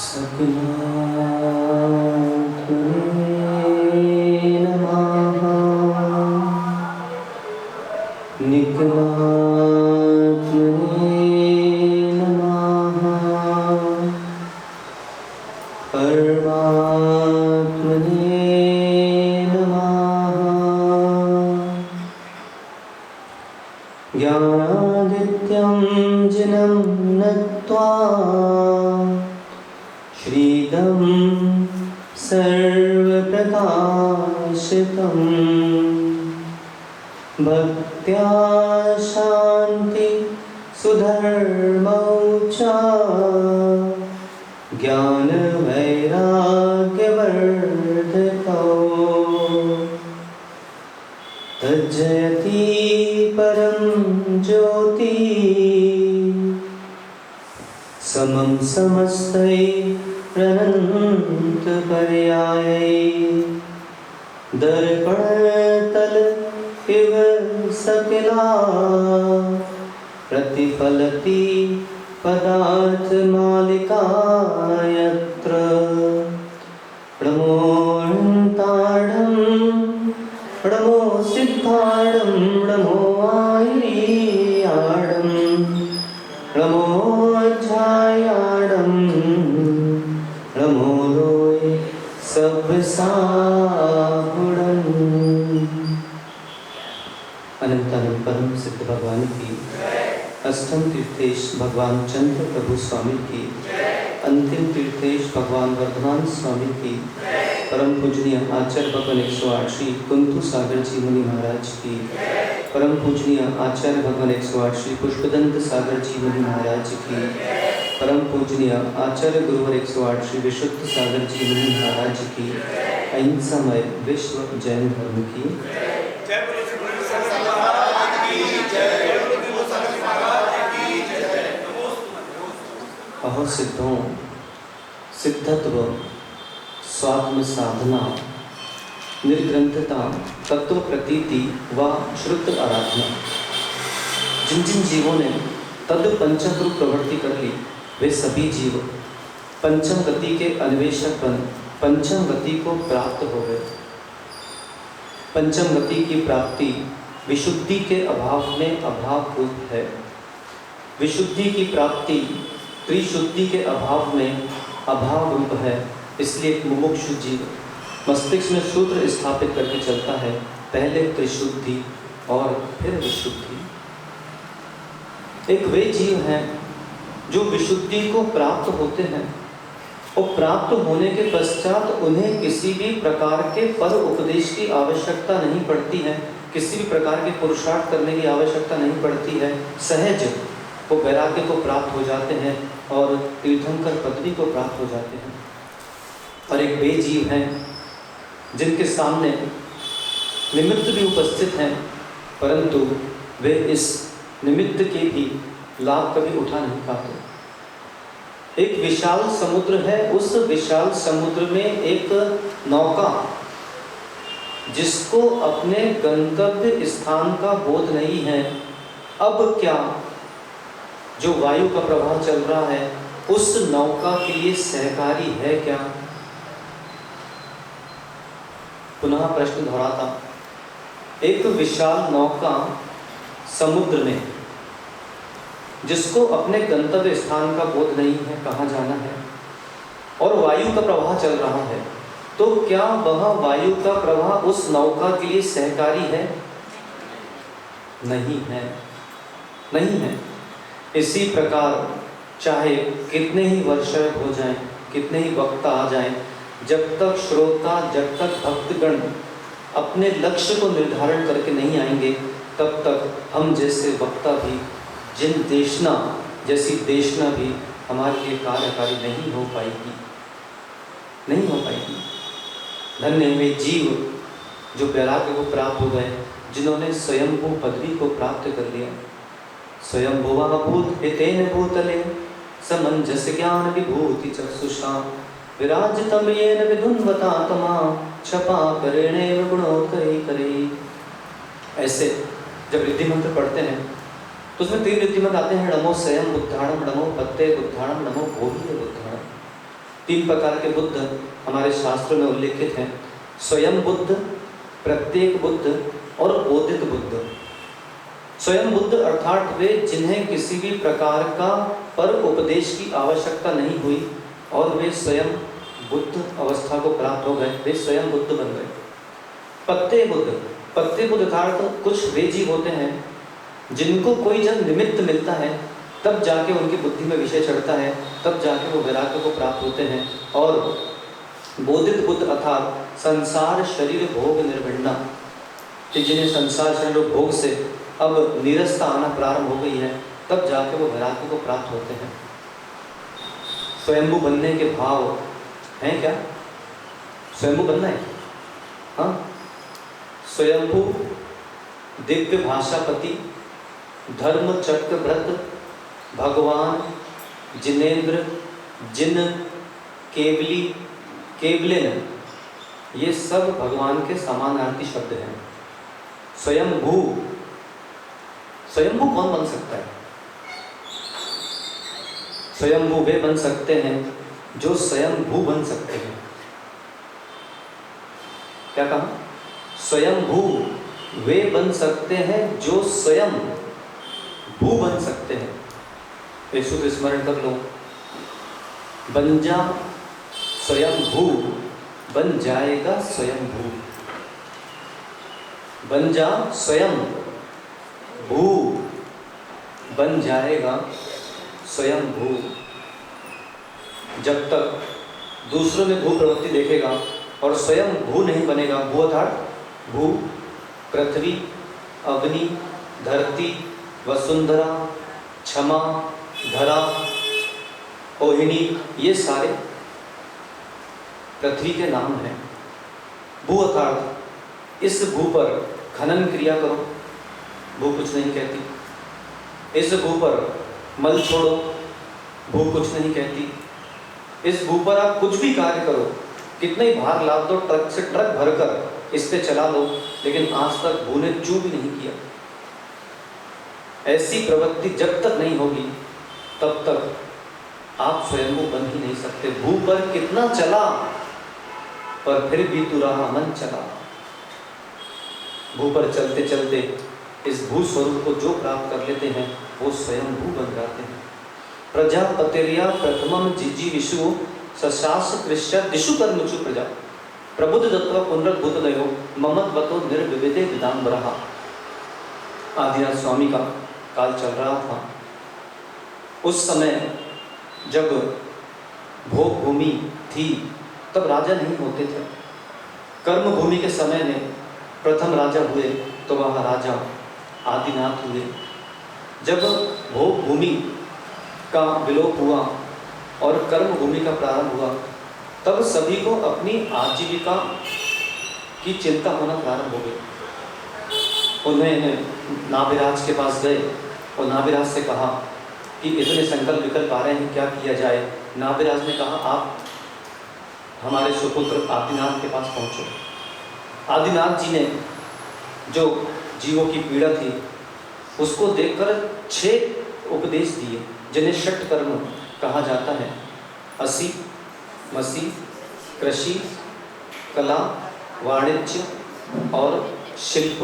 सकलात्मने नमः। निकलात्मने नमः। परमात्मने नमः। ज्ञानादित्यं जिनं नत्वा श्रीदं सर्वप्रकाशितं भक्त्या शान्ति सुधर्मौ च ज्ञानवैराग्यवर्धकौ तज्जयति परं ज्योति समं समस्तैरनन्तपर्यायै दर्पणतल इव सकला प्रतिफलति पदार्थमालिका यत्र प्रणमोऽन्ताडं प्रणमो सिद्धाडं प्रणमो आयर्याडं प्रणमो अध्यायाडं प्रणमो लोय सब्साहुडं। अनंतानंद परम सिद्ध भगवान की, अष्टम तीर्थेश भगवान चंद्र प्रभु स्वामी की, अंतिम तीर्थेश भगवान वर्धमान स्वामी की, परम पूजनीय आचार्य भगवान 108 श्री कुंतु सागर जी मुनि महाराज की, परम पूजनीय आचार्य भगवान 108 श्री पुष्पदंत सागर जी मुनि महाराज की, परम पूजनीय आचार्य गुरुवर 108 श्री विशुद्ध सागर जी मुनि महाराज की, अहिंसामय विश्व जैन धर्म की। अहो सिद्धों, सिद्धत्व, स्वात्म साधना, निर्ग्रंथता, तत्व प्रतीति व श्रुत आराधना, जिन जिन जीवों ने तद पंचम रूप प्रवृत्ति कर ली, वे सभी जीव पंचम गति के अन्वेषक बन पंचम गति को प्राप्त हो गए। पंचम गति की प्राप्ति विशुद्धि के अभाव में अभाव रूप है। विशुद्धि की प्राप्ति त्रिशुद्धि के अभाव में अभाव रूप है। इसलिए एक मुमुक्षु जीव मस्तिष्क में सूत्र स्थापित करके चलता है, पहले त्रिशुद्धि और फिर विशुद्धि। एक वे जीव हैं जो विशुद्धि को प्राप्त होते हैं और प्राप्त होने के पश्चात उन्हें किसी भी प्रकार के पर उपदेश की आवश्यकता नहीं पड़ती है, किसी भी प्रकार के पुरुषार्थ करने की आवश्यकता नहीं पड़ती है। सहज वो वैराग्य को प्राप्त हो जाते हैं और तीर्थंकर पदवी को प्राप्त हो जाते हैं। और एक वे जीव हैं जिनके सामने निमित्त भी उपस्थित हैं, परंतु वे इस निमित्त के भी लाभ कभी उठा नहीं पाते। एक विशाल समुद्र है, उस विशाल समुद्र में एक नौका जिसको अपने गंतव्य स्थान का बोध नहीं है। अब क्या जो वायु का प्रभाव चल रहा है उस नौका के लिए सहकारी है क्या? पुनः प्रश्न दोहराता। एक विशाल नौका समुद्र में जिसको अपने गंतव्य स्थान का बोध नहीं है, कहाँ जाना है, और वायु का प्रवाह चल रहा है, तो क्या वह वायु का प्रवाह उस नौका के लिए सहकारी है? नहीं है, नहीं है। इसी प्रकार चाहे कितने ही वर्ष हो जाएं, कितने ही वक्ता आ जाएं, जब तक श्रोता, जब तक भक्तगण अपने लक्ष्य को निर्धारण करके नहीं आएंगे, तब तक हम जैसे वक्ता भी, जिन देशना जैसी देशना भी हमारे लिए कार्यकारी नहीं हो पाएगी, नहीं हो पाएगी। धन्य वे जीव जो वैराग्य को प्राप्त हो गए, जिन्होंने स्वयंभू पदवी को प्राप्त कर लिया। स्वयंभुवा भूत हितेन भूतले समंजस ज्ञान विभूति चक्षुषा विराजितम येन विधुन्वतात्मा छपा करेणेव गुणोत्करी करे। ऐसे जब रिद्धि मंत्र पढ़ते हैं तो उसमें 3 रिद्धि मंत्र आते हैं। नमो स्वयं बुद्धाणम, नमो पत्ते बुद्धाणम, नमो भोगी बुद्धाणम। 3 प्रकार के बुद्ध हमारे शास्त्रों में उल्लेखित हैं, स्वयं बुद्ध, प्रत्येक बुद्ध और बोधित बुद्ध। स्वयं बुद्ध अर्थात वे जिन्हें किसी भी प्रकार का पर उपदेश की आवश्यकता नहीं हुई और वे स्वयं बुद्ध अवस्था को प्राप्त हो गए, वे स्वयं बुद्ध बन गए। पत्ते बुद्ध, पत्ते बुद्ध अर्थात कुछ वे जीव होते हैं जिनको कोई जब निमित्त मिलता है तब जाके उनकी बुद्धि में विषय चढ़ता है, तब जाके वो वैराग्य को प्राप्त होते हैं। और बोधित बुद्ध अर्थात संसार शरीर भोग निर्विण्णा, कि जिन्हें संसार शरीर भोग से अब नीरसता आना प्रारंभ हो गई है, तब जाके वो वैराग्य को प्राप्त होते हैं। स्वयंभू बनने के भाव हैं क्या? स्वयंभू बनना है, हाँ। स्वयंभू, दिव्य भाषापति, धर्म चक्र व्रत, भगवान, जिनेन्द्र, जिन, केवली, केवलिन, ये सब भगवान के समानार्थी शब्द हैं। स्वयंभू, स्वयंभू कौन बन सकता है? स्वयंभू वे बन सकते हैं जो स्वयंभू बन सकते हैं। क्या कहा? स्वयंभू वे बन सकते हैं जो स्वयं भू बन सकते हैं। यीशु को स्मरण कर लो, बन जा स्वयं भू, बन जाएगा स्वयं भू। बन जा स्वयं भू, बन जाएगा स्वयं भू। जब तक दूसरों में भू प्रवृत्ति देखेगा और स्वयं भू नहीं बनेगा, भू अर्थात भू, पृथ्वी, अग्नि, धरती, वसुंधरा, क्षमा, धरा, ओहिनी, ये सारे पृथ्वी के नाम हैं। भू अर्थात इस भू पर खनन क्रिया करो, भू कुछ नहीं कहती। इस भू पर मल छोड़ो, भू कुछ नहीं कहती। इस भू पर आप कुछ भी कार्य करो, कितने ही भार लाद दो, ट्रक से ट्रक भरकर इस पे चला लो, लेकिन आज तक भू ने चू भी नहीं किया। ऐसी प्रवृत्ति जब तक नहीं होगी तब तक आप स्वयं को बन ही नहीं सकते। भू पर कितना चला पर फिर भी तू रहा मन चला। भू पर चलते चलते इस भू स्वरूप को जो प्राप्त कर लेते हैं वो स्वयं भू बन जाते हैं। प्रजापतिर्या प्रथमम जिजी विशु सशास कृष्य दिशु कर्मचु प्रजा प्रबुद्ध दत्व पुनरुद्भूत दयो ममत्वतो निर्विविधे विदाम्बरः। आदिनाथ स्वामी का काल चल रहा था। उस समय जब भोग भूमि थी तब राजा नहीं होते थे। कर्म भूमि के समय में प्रथम राजा हुए तो वह राजा आदिनाथ हुए। जब भोग भूमि का विलोप हुआ और कर्म भूमि का प्रारंभ हुआ तब सभी को अपनी आजीविका की चिंता होना प्रारंभ हो गई। उन्हें नाभिराज के पास गए और नाभिराज से कहा कि इतने संकल्प विकल्प आ रहे हैं, क्या किया जाए। नाभिराज ने कहा आप हमारे सुपुत्र आदिनाथ के पास पहुँचो। आदिनाथ जी ने जो जीवों की पीड़ा थी उसको देखकर 6 उपदेश दिए जिन्हें षट कर्म कहा जाता है। असी, मसी, कृषि, कला, वाणिज्य और शिल्प।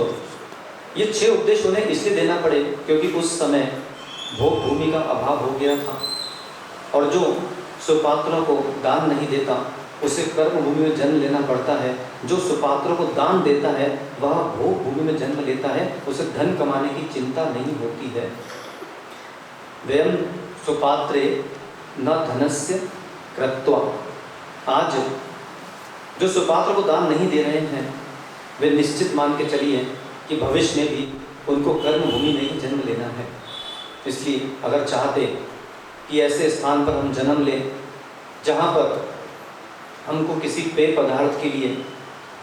ये 6 उपदेश उन्हें इसलिए देना पड़े क्योंकि उस समय भोग भूमि का अभाव हो गया था और जो सुपात्रों को दान नहीं देता उसे कर्म भूमि में जन्म लेना पड़ता है। जो सुपात्रों को दान देता है वह भोग भूमि में जन्म लेता है, उसे धन कमाने की चिंता नहीं होती है। वयम सुपात्रे न धनस्य कृत्वा। आज जो सुपात्र को दान नहीं दे रहे हैं वे निश्चित मान के चलिए कि भविष्य में भी उनको कर्म भूमि में ही जन्म लेना है। इसलिए अगर चाहते कि ऐसे स्थान पर हम जन्म लें जहाँ पर हमको किसी पेय पदार्थ के लिए,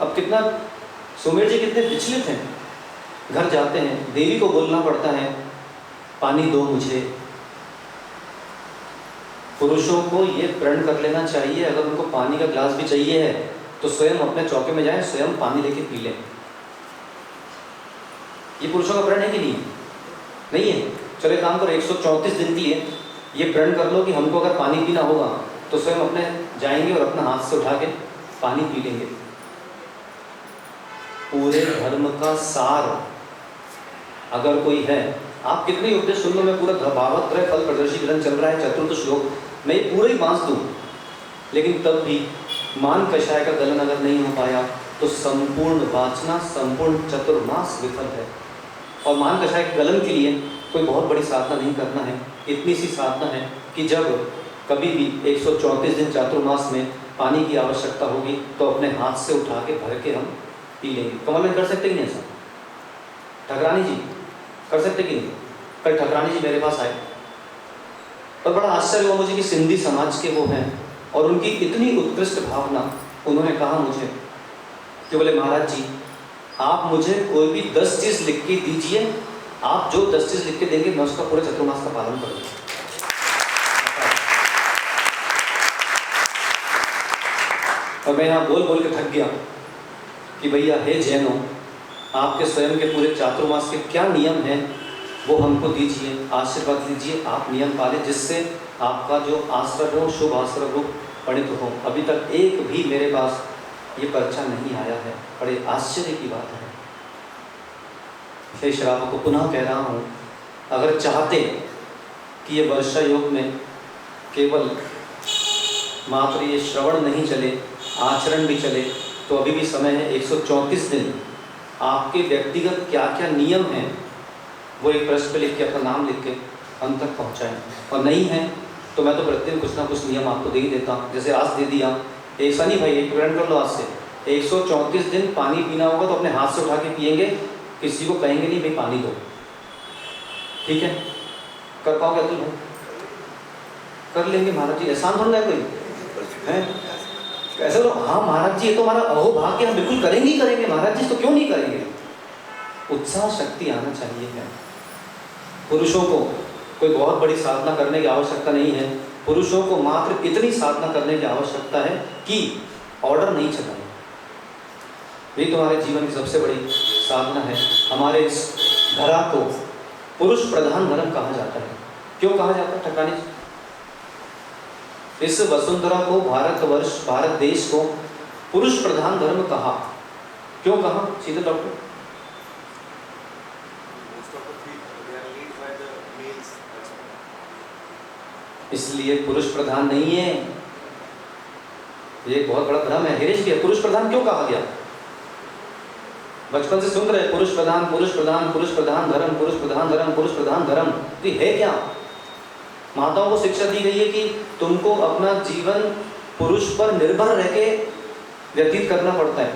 अब कितना सुमेर जी कितने विचलित हैं। घर जाते हैं, देवी को बोलना पड़ता है पानी दो मुझे। पुरुषों को ये प्रण कर लेना चाहिए अगर उनको पानी का गिलास भी चाहिए है तो स्वयं अपने चौके में जाएं, स्वयं पानी लेके पी लें। ये पुरुषों का प्रण है कि नहीं? नहीं है। चलो एक काम करो, 134 दिन के लिए ये प्रण कर लो कि हमको अगर पानी पीना होगा तो स्वयं अपने जाएंगे और अपना हाथ से उठा के पानी पी लेंगे। पूरे धर्म का सार अगर कोई है, आप कितने उपदेश सुन लो, मैं पूरा भावत्रय फल प्रदर्शी ग्रंथ चल रहा है, चतुर्थ श्लोक, मैं ये पूरा ही बांस दूँ, लेकिन तब भी मान कषाय का गलन अगर नहीं हो पाया तो संपूर्ण वाचना, संपूर्ण चतुर्मास विफल है। और मान कषाय के गलन के लिए कोई बहुत बड़ी साधना नहीं करना है, इतनी सी साधना है कि जब कभी भी 134 दिन चातुर्मास में पानी की आवश्यकता होगी तो अपने हाथ से उठा के भर के हम पी लेंगे। कमल में कर सकते कि नहीं ऐसा? ठकरानी जी कर सकते कि नहीं? कल ठकरानी जी मेरे पास आए और बड़ा आश्चर्य हुआ मुझे कि सिंधी समाज के वो हैं और उनकी इतनी उत्कृष्ट भावना। उन्होंने कहा मुझे कि बोले महाराज जी, आप मुझे कोई भी 10 चीज़ लिख के दीजिए, आप जो 10 चीज़ लिख के देंगे मैं उसका पूरे चतुर्मास का पालन करूँगा। और मैं यहाँ बोल बोल के थक गया कि भैया हे जैनों, आपके स्वयं के पूरे चातुर्मास के क्या नियम हैं वो हमको दीजिए, आशीर्वाद दीजिए, आप नियम पालें जिससे आपका जो आश्रम हो शुभ आश्रम हो, पढ़ित हो। अभी तक एक भी मेरे पास ये पर्चा नहीं आया है, बड़े आश्चर्य की बात है। शेष राम को पुनः कह रहा हूँ, अगर चाहते कि ये वर्षा योग में केवल मात्र ये श्रवण नहीं चले, आचरण भी चले, तो अभी भी समय है। 134 दिन आपके व्यक्तिगत क्या क्या नियम हैं वो एक पृष्ठ पे लिख के, अपना नाम लिख के अंत तक पहुँचाएँ। और नहीं है तो मैं तो प्रतिदिन कुछ ना कुछ नियम आपको दे ही देता हूँ। जैसे आज दे दिया, ऐसा नहीं भाई, एक ग्रहण कर लो आज से, 134 दिन पानी पीना होगा तो अपने हाथ से उठा के पिएंगे, किसी को कहेंगे नहीं भाई पानी दो, ठीक है? कर पाओगे अतुल भाई? कर लेंगे महाराज जी, एहसान थोड़ा है कोई है ऐसे तो। हाँ महाराज जी ये तो हमारा अहो भाग्य, हम बिल्कुल करेंगे ही करेंगे महाराज जी, तो क्यों नहीं करेंगे? उत्साह शक्ति आना चाहिए है। पुरुषों को कोई बहुत बड़ी साधना करने की आवश्यकता नहीं है, पुरुषों को मात्र इतनी साधना करने की आवश्यकता है कि ऑर्डर नहीं चलाए। ये तुम्हारे जीवन की सबसे बड़ी साधना है। हमारे इस धरा को पुरुष प्रधान धर्म कहा जाता है। क्यों कहा जाता है ठकानी? इस वसुंधरा को, भारतवर्ष, भारत देश को पुरुष प्रधान धर्म कहा। क्यों कहा सीधे डॉक्टर? इसलिए पुरुष प्रधान नहीं है, ये बहुत बड़ा भ्रम है। हिरेश किया पुरुष प्रधान क्यों कहा गया? बचपन से सुन रहे पुरुष प्रधान, पुरुष प्रधान, पुरुष प्रधान धर्म, पुरुष प्रधान धर्म, पुरुष प्रधान धर्म, तो है क्या? माताओं को शिक्षा दी गई है कि तुमको अपना जीवन पुरुष पर निर्भर रह के व्यतीत करना पड़ता है।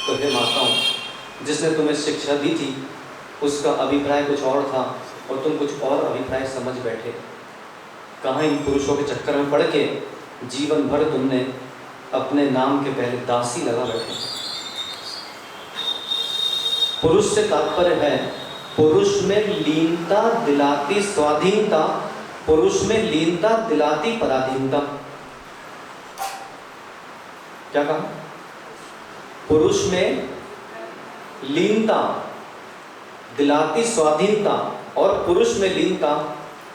तो हे माताओं, जिसने तुम्हें शिक्षा दी थी उसका अभिप्राय कुछ और था और तुम कुछ और अभिप्राय समझ बैठे। कहाँ इन पुरुषों के चक्कर में पड़ के जीवन भर तुमने अपने नाम के पहले दासी लगा बैठे। पुरुष से तात्पर्य है पुरुष में लीनता दिलाती स्वाधीनता, पुरुष में लीनता दिलाती पराधीनता। क्या कहा? पुरुष में लीनता दिलाती स्वाधीनता और पुरुष में लीनता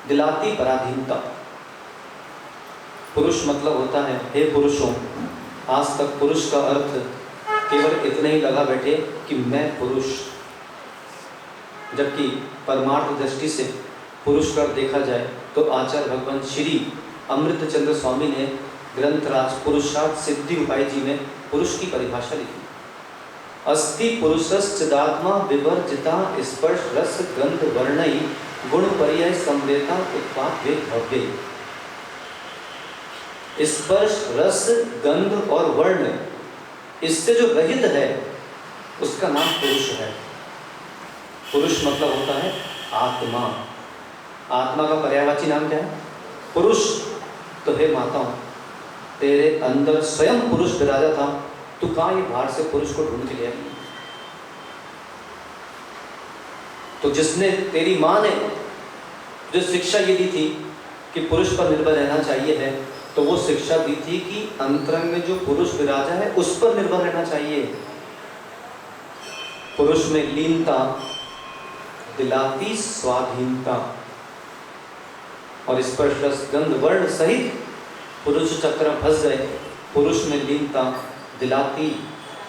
दिलाती पराधीनता। पुरुष मतलब होता है, हे पुरुषों, आज तक पुरुष का अर्थ केवल इतना ही लगा बैठे कि मैं पुरुष, जबकि परमार्थ दृष्टि से पुरुष कर देखा जाए तो आचार्य भगवान श्री अमृत चंद्र स्वामी ने ग्रंथराज पुरुषार्थ सिद्धि उपाय जी में पुरुष की परिभाषा लिखी। अस्ति पुरुषश्चिदात्मा विवर्जिता स्पर्श रस गंध वर्णई गुण पर्याय संवेता उत्पाद वेद भव्य। स्पर्श रस गंध और वर्ण इससे जो रहित है उसका नाम पुरुष है। पुरुष मतलब होता है आत्मा। आत्मा का पर्यायवाची नाम क्या है? पुरुष। तो हे माताओं, तेरे अंदर स्वयं पुरुष विराजा था, तू कहाँ ये बाहर से पुरुष को ढूंढ के ले आई? तो जिसने, तेरी माँ ने जो शिक्षा ये दी थी कि पुरुष पर निर्भर रहना चाहिए है, तो वो शिक्षा दी थी कि अंतरंग में जो पुरुष विराजा है उस पर निर्भर रहना चाहिए। पुरुष में लीनता दिलाती स्वाधीनता। और स्पर्श रस गंध वर्ण सहित पुरुष चक्र फंस गए। पुरुष में लीनता दिलाती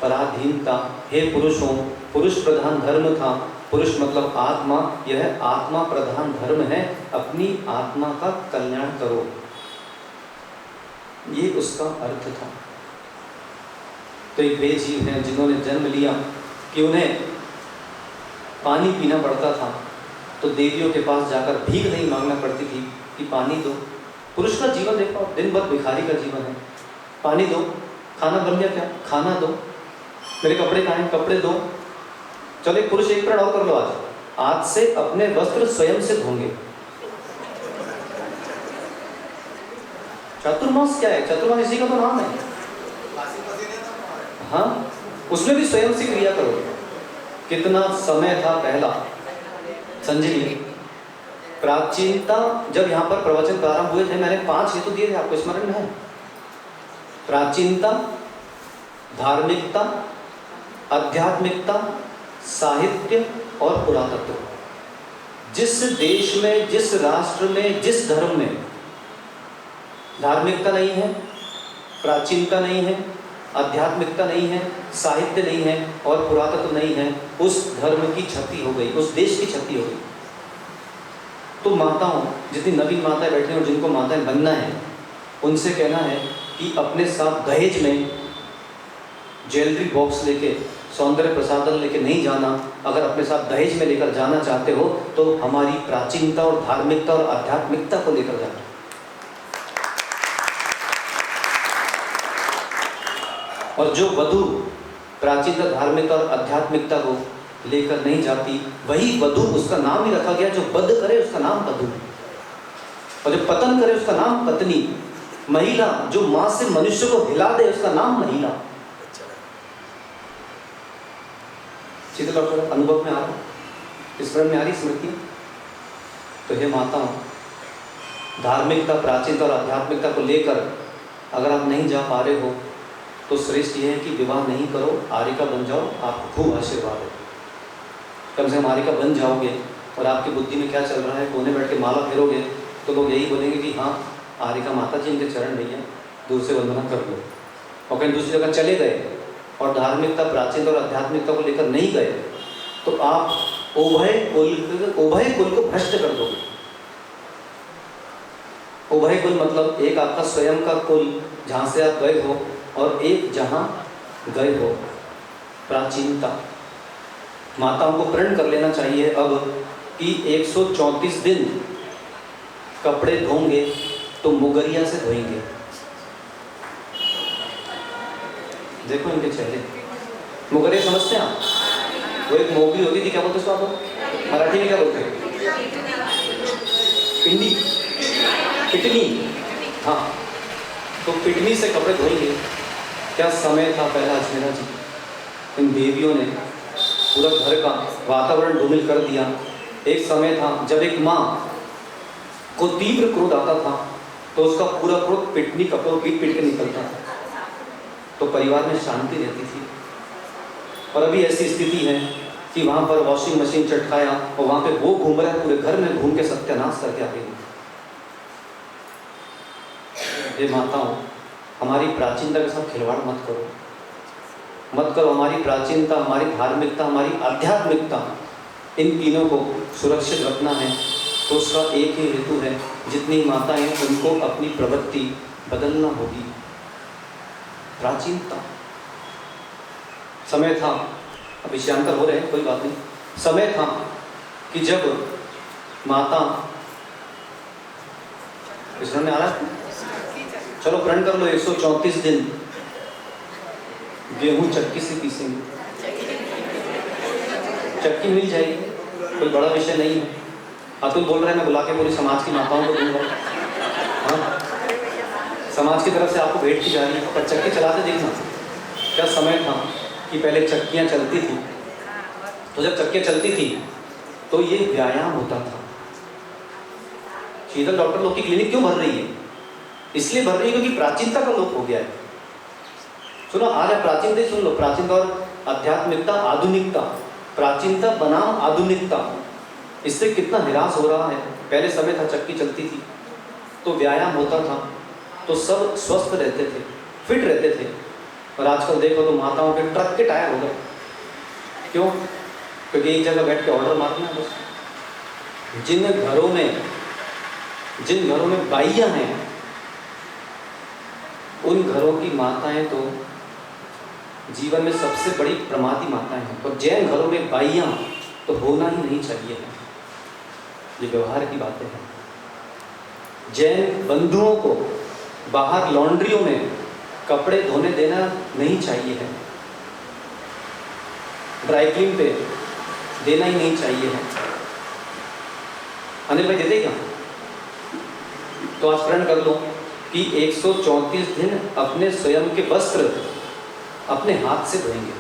पराधीनता। हे पुरुषों, पुरुष प्रधान धर्म था। पुरुष मतलब आत्मा, यह आत्मा प्रधान धर्म है। अपनी आत्मा का कल्याण करो, ये उसका अर्थ था। तो एक वे जीव हैं जिन्होंने जन्म लिया कि उन्हें पानी पीना पड़ता था, तो देवियों के पास जाकर भीख नहीं मांगना पड़ती थी कि पानी दो। पुरुष का जीवन देखो, दिन भर भिखारी का जीवन है। पानी दो, खाना बन गया क्या, खाना दो, मेरे कपड़े कहाँ हैं, कपड़े दो। चलो एक पुरुष एक प्रण और कर लो, आज से अपने वस्त्र स्वयं से धोंगे। चातुर्मास क्या है, चतुर्मास इसी का तो नाम है। हाँ, उसमें भी स्वयं से क्रिया करो। कितना समय था पहला, समझिए। प्राचीनता, जब यहाँ पर प्रवचन प्रारंभ हुए थे, मैंने 5 हेतु दिए थे, आपको स्मरण है? प्राचीनता, धार्मिकता, आध्यात्मिकता, साहित्य और पुरातत्व। जिस देश में, जिस राष्ट्र में, जिस धर्म में धार्मिकता नहीं है, प्राचीनता नहीं है, आध्यात्मिकता नहीं है, साहित्य नहीं है और पुरातत्व नहीं है, उस धर्म की क्षति हो गई, उस देश की क्षति हो गई। तो माताओं, जितनी नवीन माताएं बैठी हैं और जिनको माताएं बनना है, उनसे कहना है कि अपने साथ दहेज में ज्वेलरी बॉक्स लेके, सौंदर्य प्रसाधन लेके नहीं जाना। अगर अपने साथ दहेज में लेकर जाना चाहते हो तो हमारी प्राचीनता और धार्मिकता और आध्यात्मिकता को लेकर जाना। और जो वधू प्राचीनता, धार्मिकता और आध्यात्मिकता को लेकर नहीं जाती, वही वधू, उसका नाम ही रखा गया, जो वध करे उसका नाम वधू, और जो पतन करे उसका नाम पत्नी। महिला, जो मां से मनुष्य को हिला दे, उसका नाम महिला। शीतल डॉक्टर, अनुभव में आ रहा, स्मरण में आ रही स्मृति? तो हे माताओं, धार्मिकता, प्राचीनता और आध्यात्मिकता को लेकर अगर आप नहीं जा पा रहे हो तो श्रेष्ठ यह है कि विवाह नहीं करो, आर्यिका बन जाओ, आपको खूब आशीर्वाद है। कम से कम आर्यिका बन जाओगे और आपकी बुद्धि में क्या चल रहा है, कोने बैठ के माला फेरोगे तो लोग यही बोलेंगे कि हाँ, आर्यिका माता जी इनके चरण भैया, दूर से वंदना कर लो। और कहीं दूसरी जगह चले गए और धार्मिकता, प्राचीनता और आध्यात्मिकता को लेकर नहीं गए तो आप उभय कुल को भ्रष्ट कर दोगे। उभय कुल मतलब एक आपका स्वयं का कुल जहाँ से आप गए हो और एक जहाँ गए हो प्राचीनता। माताओं को प्रण कर लेना चाहिए अब कि 134 दिन कपड़े धोंगे तो मुगरिया से धोएंगे। देखो इनके चेहरे, मुगरिया समझते हैं आप? वो एक मोगरी होती थी, क्या बोलते उसको आप मराठी में क्या बोलते हैं? पिंडी, पिटनी। हाँ, तो पिटनी से कपड़े धोएंगे। क्या समय था पहला अजमेरा जी, इन देवियों ने पूरा घर का वातावरण धूमिल कर दिया। एक समय था जब एक माँ को तीव्र क्रोध आता था तो उसका पूरा क्रोध पिटनी कपड़ों पीट पीट के निकलता था, तो परिवार में शांति रहती थी। और अभी ऐसी स्थिति है कि वहाँ पर वॉशिंग मशीन चटकाया और वहाँ पे वो घूम रहा है, पूरे घर में घूम के सत्यानाश करके आ गई। ये माताओं, हमारी प्राचीनता के साथ खिलवाड़ मत करो, मत करो। हमारी प्राचीनता, हमारी धार्मिकता, हमारी आध्यात्मिकता, इन तीनों को सुरक्षित रखना है तो उसका एक ही हेतु है, जितनी माताएं हैं उनको अपनी प्रवृत्ति बदलना होगी। प्राचीनता, समय था, अब विषयांतर हो रहे हैं, कोई बात नहीं। समय था कि जब माता, इसमें में आ रहा है, चलो प्रण कर लो, 134 दिन गेहूं चक्की से पीसेंगे, चक्की मिल जाएगी, कोई बड़ा विषय नहीं है। अतुल बोल रहे हैं मैं बुला के पूरी समाज की माताओं को दूंगा। हाँ, समाज की तरफ से आपको भेंट की जा रही है, पर चक्की चलाते देखना। क्या समय था कि पहले चक्कियाँ चलती थी, तो जब चक्कियाँ चलती थी तो ये व्यायाम होता था। शीतल डॉक्टर लोग की क्लिनिक क्यों भर रही है? इसलिए भर रही है क्योंकि प्राचीनता का लोप हो गया है। सुनो, आज आप प्राचीनता सुन लो, प्राचीनता और आध्यात्मिकता, आधुनिकता, प्राचीनता बनाम आधुनिकता, इससे कितना निराश हो रहा है। पहले समय था चक्की चलती थी, तो व्यायाम होता था, तो सब स्वस्थ रहते थे, फिट रहते थे। और आजकल देखो तो माताओं के ट्रक के टायर हो गए। क्यों? क्योंकि एक जगह बैठ के ऑर्डर मारना है बस। जिन घरों में बाइयाँ हैं, उन घरों की माताएं तो जीवन में सबसे बड़ी प्रमादी माताएं हैं। और जैन घरों में बाइयाँ तो होना ही नहीं चाहिए है। ये व्यवहार की बातें हैं। जैन बंधुओं को बाहर लॉन्ड्रियों में कपड़े धोने देना नहीं चाहिए है, ड्राई क्लीन पे देना ही नहीं चाहिए है। अनिल भाई दे देगा? तो आज प्रण कर लो कि 134 दिन अपने स्वयं के वस्त्र अपने हाथ से धोएंगे।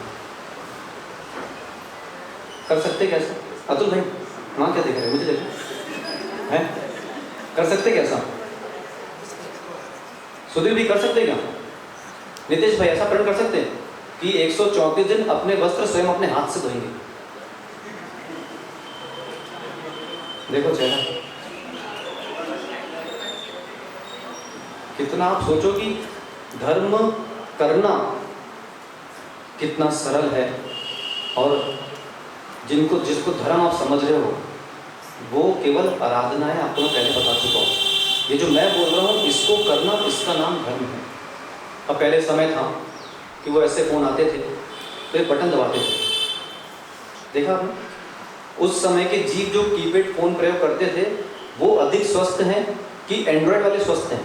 कर सकते कैसा? अतुल भाई वहाँ क्या देख रहे हैं? मुझे देखो हैं, कर सकते कैसा? सुधीर भी कर सकते क्या? नितेश भाई ऐसा प्रण कर सकते हैं कि 134 दिन अपने वस्त्र स्वयं अपने हाथ से धोएंगे? देखो चेहरा कितना, आप सोचो कि धर्म करना कितना सरल है। और जिसको धर्म आप समझ रहे हो वो केवल आराधना है। आपको मैं पहले बता चुका हूँ, ये जो मैं बोल रहा हूँ इसको करना, इसका नाम धर्म है। अब पहले समय था कि वो ऐसे फ़ोन आते थे तो एक बटन दबाते थे, देखा आपने? उस समय के जीव जो कीपैड फ़ोन प्रयोग करते थे वो अधिक स्वस्थ हैं कि एंड्रॉयड वाले स्वस्थ हैं?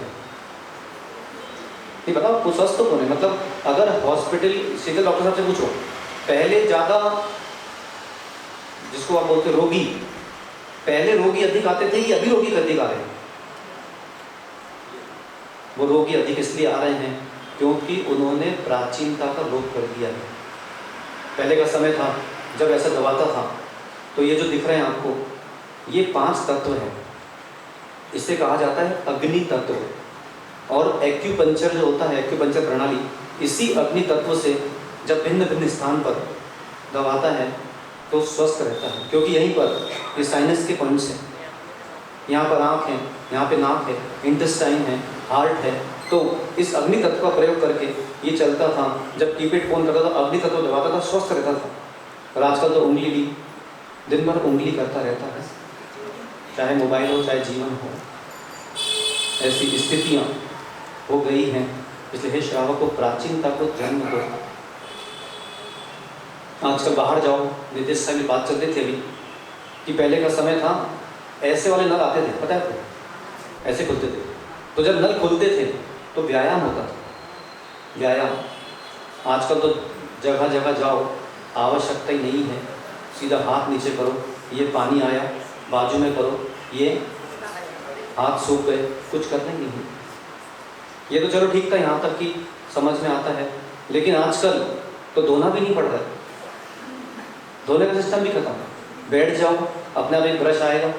नहीं बताओ, वो स्वस्थ कौन है? मतलब अगर हॉस्पिटल सीधे डॉक्टर साहब से पूछो, पहले ज़्यादा जिसको आप बोलते रोगी, पहले रोगी अधिक आते थे कि अभी रोगी अधिक आ रहे हैं? वो रोगी अधिक इसलिए आ रहे हैं क्योंकि उन्होंने प्राचीनता का लोप कर दिया है। पहले का समय था जब ऐसा दबाता था तो ये जो दिख रहे हैं आपको, ये 5 तत्व हैं। इसे कहा जाता है अग्नि तत्व। और एक्यूपंक्चर जो होता है, एक्यूपंक्चर प्रणाली, इसी अग्नि तत्व से जब भिन्न भिन्न स्थान पर दबाता है तो स्वस्थ रहता है। क्योंकि यहीं पर ये साइनस के पॉइंट्स हैं, यहाँ पर आँख है, यहाँ पे नाक है, इंटेस्टाइन है, हार्ट है। तो इस अग्नि तत्व का प्रयोग करके ये चलता था। जब कीपैड फोन करता था अग्नि तत्व दबाता था, स्वस्थ रहता था। और आजकल तो उंगली भी, दिन भर उंगली करता रहता है, चाहे मोबाइल हो चाहे जीवन हो। ऐसी स्थितियाँ हो गई हैं। इसलिए हे श्रावक को प्राचीनता को जन्म दो। आजकल बाहर जाओ, नितेश साहब की बात चल रही थी अभी कि पहले का समय था ऐसे वाले नल आते थे, पता है आपको? ऐसे खुलते थे। तो जब नल खुलते थे तो व्यायाम होता था, व्यायाम। आजकल तो जगह जगह जाओ, आवश्यकता ही नहीं है, सीधा हाथ नीचे करो, ये पानी आया, बाजू में करो, ये हाथ सूख गए, कुछ करना ही नहीं। ये तो चलो ठीक था, यहाँ तक कि समझ में आता है। लेकिन आजकल तो धोना भी नहीं पड़ रहा है, धोने का सिस्टम भी खत्म। बैठ जाओ, अपने आप एक ब्रश आएगा,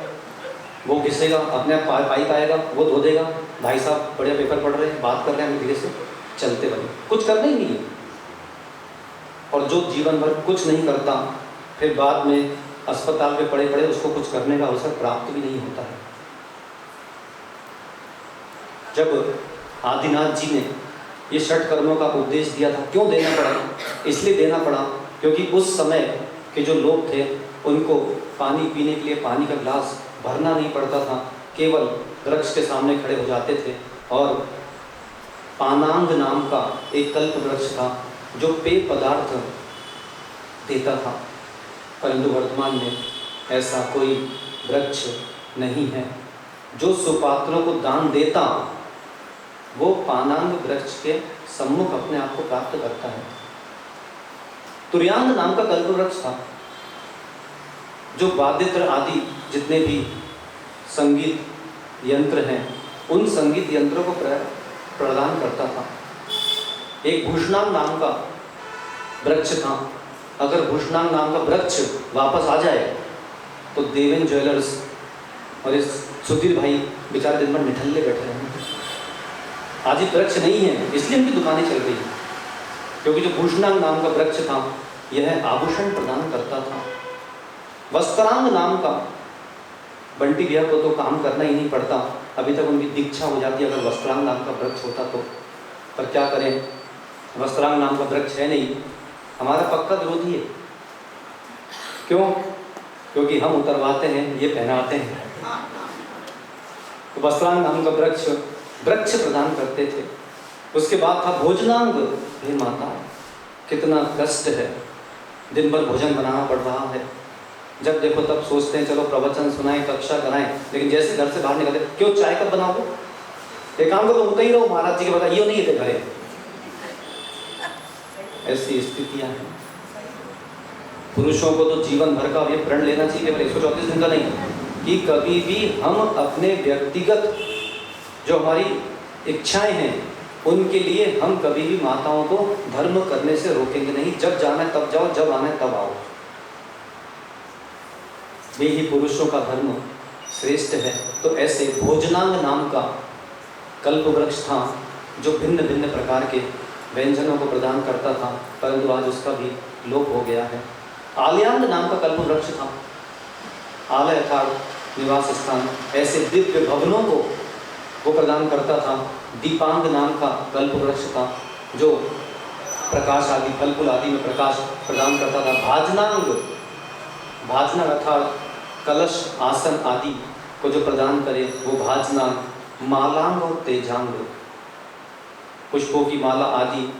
वो घिसेगा, अपने आप पाइप आएगा, वो धो देगा। भाई साहब बढ़िया पेपर पढ़ रहे हैं, बात कर रहे हैं, धीरे से चलते बने, कुछ करना ही नहीं है। और जो जीवन भर कुछ नहीं करता, फिर बाद में अस्पताल में पड़े पड़े उसको कुछ करने का अवसर प्राप्त भी नहीं होता है। जब आदिनाथ जी ने ये 6 कर्मों का उपदेश दिया था, क्यों देना पड़ा? इसलिए देना पड़ा क्योंकि उस समय के जो लोग थे उनको पानी पीने के लिए पानी का गिलास भरना नहीं पड़ता था, केवल वृक्ष के सामने खड़े हो जाते थे। और पानांग नाम का एक कल्प वृक्ष था जो पेय पदार्थ देता था। परंतु वर्तमान में ऐसा कोई वृक्ष नहीं है। जो सुपात्रों को दान देता वो पानांग वृक्ष के सम्मुख अपने आप को प्राप्त करता है। तुर्यांग नाम का कल्प वृक्ष था जो वाद्यत्र आदि जितने भी संगीत यंत्र हैं उन संगीत यंत्रों को प्रदान करता था। एक भूषणांग नाम का वृक्ष था। अगर भूषणांग नाम का वृक्ष वापस आ जाए तो देवेन ज्वेलर्स और इस सुधीर भाई बेचारे दिन भर निठल्ले बैठे रहे। आज ये वृक्ष नहीं है इसलिए उनकी दुकानें चल रही हैं, क्योंकि जो भूषणांग नाम का वृक्ष था यह आभूषण प्रदान करता था। वस्त्रांग नाम का बंटी भैया को तो काम करना ही नहीं पड़ता, अभी तक उनकी दीक्षा हो जाती अगर वस्त्रांग नाम का वृक्ष होता तो। पर क्या करें, वस्त्रांग नाम का वृक्ष है नहीं, हमारा पक्का विरोधी है। क्यों? क्योंकि हम उतरवाते हैं, ये पहनाते हैं। तो वस्त्रांग नाम का वृक्ष प्रदान करते थे। उसके बाद था भोजनांग। हे माता, कितना कष्ट है, दिन भर भोजन बनाना पड़ रहा है। जब देखो तब सोचते हैं चलो प्रवचन सुनाएं, कक्षा कराएं, लेकिन जैसे घर से बाहर निकलते, क्यों चाय कब बनाओ, एक काम करो उतर ही रहो, महाराज जी के बता ये नहीं है घरे। ऐसी स्थितियां हैं। पुरुषों को तो जीवन भर का ये प्रण लेना चाहिए, केवल 134 दिन का नहीं, कि कभी भी हम अपने व्यक्तिगत जो हमारी इच्छाएं हैं उनके लिए हम कभी भी माताओं को धर्म करने से रोकेंगे नहीं। जब जाना है तब जाओ, जब आना है तब आओ। वे ही पुरुषों का धर्म श्रेष्ठ है। तो ऐसे भोजनांग नाम का कल्प वृक्ष था जो भिन्न भिन्न प्रकार के व्यंजनों को प्रदान करता था, परंतु आज उसका भी लोप हो गया है। आलयांग नाम का कल्प वृक्ष था। आलय अर्थात निवास स्थान, ऐसे दिव्य भवनों को वो प्रदान करता था। दीपांग नाम का कल्प वृक्ष था जो प्रकाश आदि फल फूल आदि में प्रकाश प्रदान करता था। भाजनांग अर्थात कलश आसन आदि को जो प्रदान करे वो भाजनांग। मालांग और तेजांग, पुष्पों की माला आदि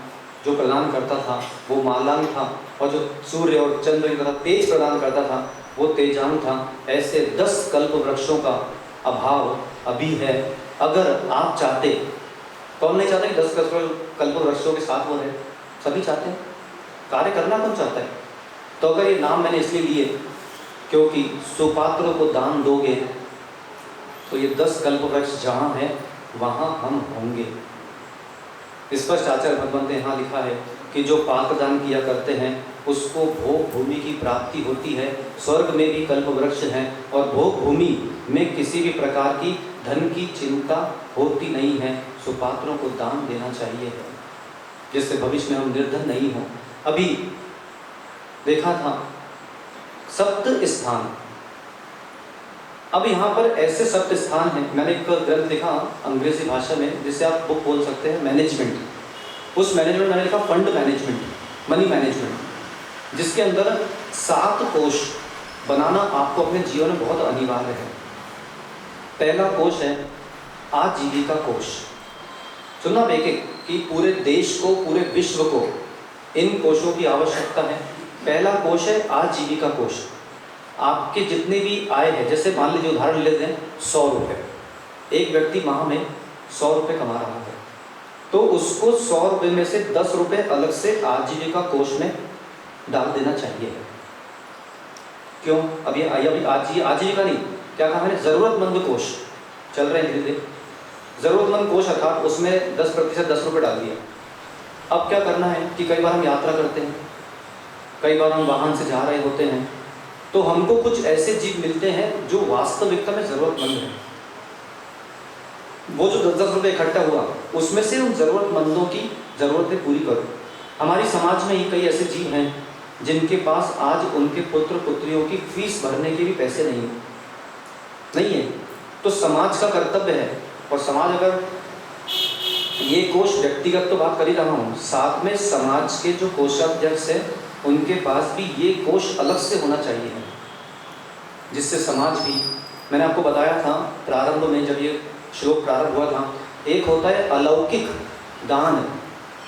जो प्रदान करता था वो मालांग था, और जो सूर्य और चंद्र की तरह तेज प्रदान करता था वो तेजांग था। ऐसे 10 कल्प वृक्षों का अभाव अभी है। अगर आप चाहते, कौन नहीं चाहते कि 10 कल्प वृक्षों के साथ वो रहे, सभी चाहते हैं। कार्य करना कौन चाहता है? तो अगर ये नाम मैंने इसलिए लिए क्योंकि सुपात्रों को दान दोगे तो ये 10 कल्प वृक्ष जहाँ हैं वहाँ हम होंगे। स्पष्ट आचार्य भगवंत ने यहाँ लिखा है कि जो पात्र दान किया करते हैं उसको भोग भूमि की प्राप्ति होती है। स्वर्ग में भी कल्प वृक्ष हैं और भोग भूमि में किसी भी प्रकार की धन की चिंता होती नहीं है। सुपात्रों को दान देना चाहिए है, जिससे भविष्य में हम निर्धन नहीं हों। अभी देखा था सप्त स्थान, अब यहाँ पर ऐसे सप्त स्थान हैं। मैंने एक ग्रंथ लिखा अंग्रेजी भाषा में जिसे आप बुक बोल सकते हैं, मैनेजमेंट। उस मैनेजमेंट मैंने लिखा फंड मैनेजमेंट, मनी मैनेजमेंट, जिसके अंदर 7 कोष बनाना आपको अपने जीवन में बहुत अनिवार्य है। पहला कोष है आजीविका कोष। सुनना एक कि पूरे देश को, पूरे विश्व को इन कोषों की आवश्यकता है। पहला कोष है आजीविका कोष। आपके जितने भी आय है, जैसे मान लीजिए उदाहरण लेते हैं 100 रुपये, एक व्यक्ति माह में 100 रुपये कमा रहा है, तो उसको 100 रुपये में से 10 रुपये अलग से आजीविका कोष में डाल देना चाहिए। क्यों? अभी आजीविका नहीं, क्या कहा मैंने, ज़रूरतमंद कोष चल रहे हैं धीरे धीरे। ज़रूरतमंद कोष अर्थात उसमें 10% 10 रुपये डाल दिया। अब क्या करना है कि कई बार हम यात्रा करते हैं, कई बार हम वाहन से जा रहे होते हैं, तो हमको कुछ ऐसे जीव मिलते हैं जो वास्तविकता में ज़रूरतमंद है। वो जो 10-10 रुपये इकट्ठा हुआ उसमें से उन ज़रूरतमंदों की ज़रूरतें पूरी करो। हमारी समाज में ही कई ऐसे जीव हैं जिनके पास आज उनके पुत्र पुत्रियों की फीस भरने के भी पैसे नहीं है। तो समाज का कर्तव्य है, और समाज अगर ये कोष व्यक्तिगत तो बात कर ही रहा हूँ, साथ में समाज के जो कोषाध्यक्ष हैं उनके पास भी ये कोष अलग से होना चाहिए, जिससे समाज भी, मैंने आपको बताया था प्रारंभ में जब ये श्लोक प्रारंभ हुआ था, एक होता है अलौकिक दान